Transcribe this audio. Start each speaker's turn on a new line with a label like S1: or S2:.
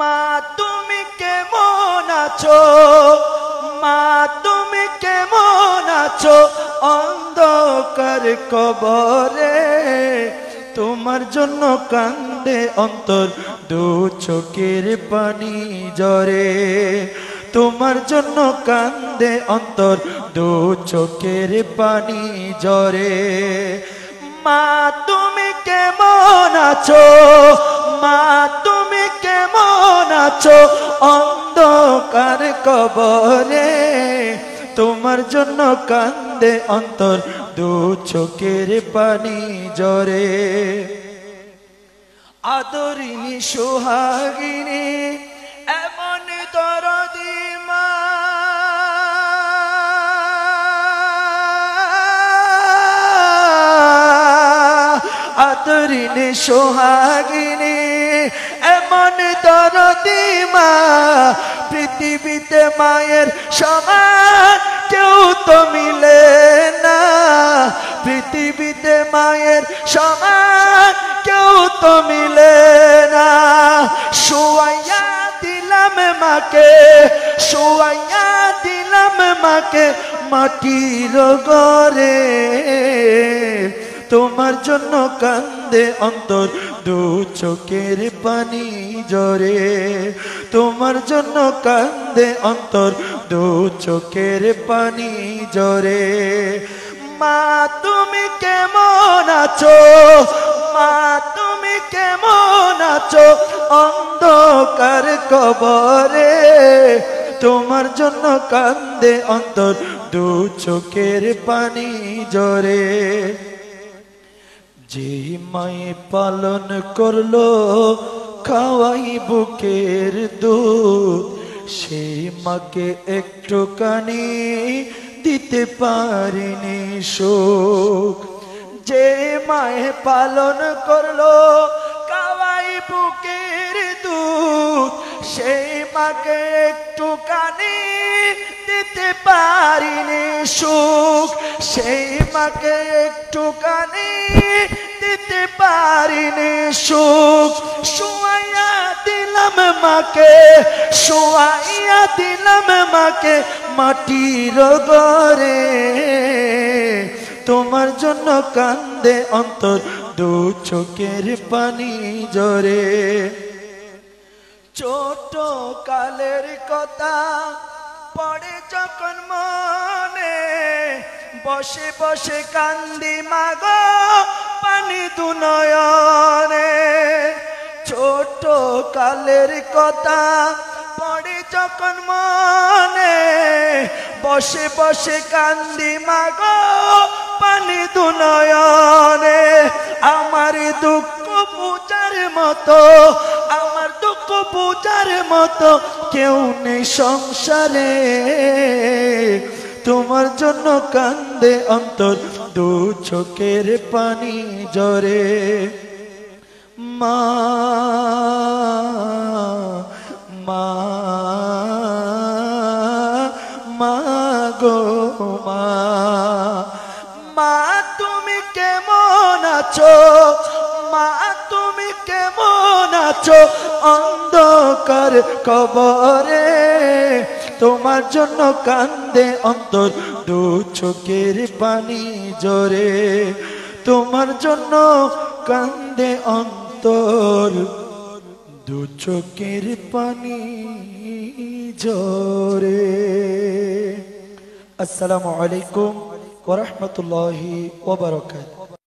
S1: মা তুমি কেমন আছো, মা তুমি কেমন আছো, অন্ধকার কবরে তোমার জন্য কান্দে অন্তর, দু চোখের পানি ঝরে। তোমার জন্য কান্দে অন্তর, দু চোখের পানি ঝরে। মা তুমি কেমন আছো, মা তুমি কেমন আছো, অন্ধকার কবরে তোমার জন্য কান্দে অন্তর, দু চোখের পানি ঝরে। আদরিনী সোহাগিনী এমন দরদি মা, আদরিনী সোহাগিনী এমন দরদি মা, পৃথিবীতে মায়ের সমান কেউ তো মিলে না, পৃথিবীতে মায়ের সমান কেউ তো মিলে না। শুয়াইয়া দিলাম মাকে, শুয়াইয়া দিলাম মাকে মাটির ঘরে, তোমার জন্য কান্দে অন্তর, দু চোখের পানি ঝরে। তোমার জন্য কান্দে অন্তর, দু চোখের পানি ঝরে। মা তুমি কেমন আছো, মা তুমি কেমন আছো, অন্ধকার কবরে তোমার জন্য কান্দে অন্তর, দু চোখের পানি ঝরে। যে মায়ে পালন করলো খাওয়াই বুকের দুধ, সেই মাকে একটুখানি দিতে পারিনি সুখ। যে মায়ে পালন করলো খাওয়াই বুকের দুধ, সেই মাকে একটুখানি দিতে পারিনি সুখ, সেই মাকে একটুখানি দিতে পারিনি সুখ। শুয়াইয়া দিলাম মাকে, শুয়াইয়া দিলাম মাকে মাটির ঘরে, তোমার জন্য কান্দে অন্তর, দু চোখের পানি ঝরে। ছোট কালের কথা পড়ে যখন মনে, বসে বসে কান্দি মাগো পানি দু নয়নে। ছোট কালের কথা পড়ে যখন মনে, বসে বসে কান্দি মাগো পানি দু নয়নে। আমার দুঃখ বুঝার মতো, আমার দুঃখ বুঝার মতো কেউ নেই সংসারে, তোমার জন্য কান্দে অন্তর, দু চোখের পানি ঝরে। মা মা মা গো মা, মা তুমি কেমন আছো, মা তুমি কেমন আছো, অন্ধকার কবরে তোমার জন্য কান্দে অন্তর, দু চোখের পানি ঝরে। তোমার জন্য কান্দে অন্তর, দু চোখের পানি ঝরে। আসসালামু আলাইকুম ওয়া রাহমাতুল্লাহি ওয়া বারাকাতুহু।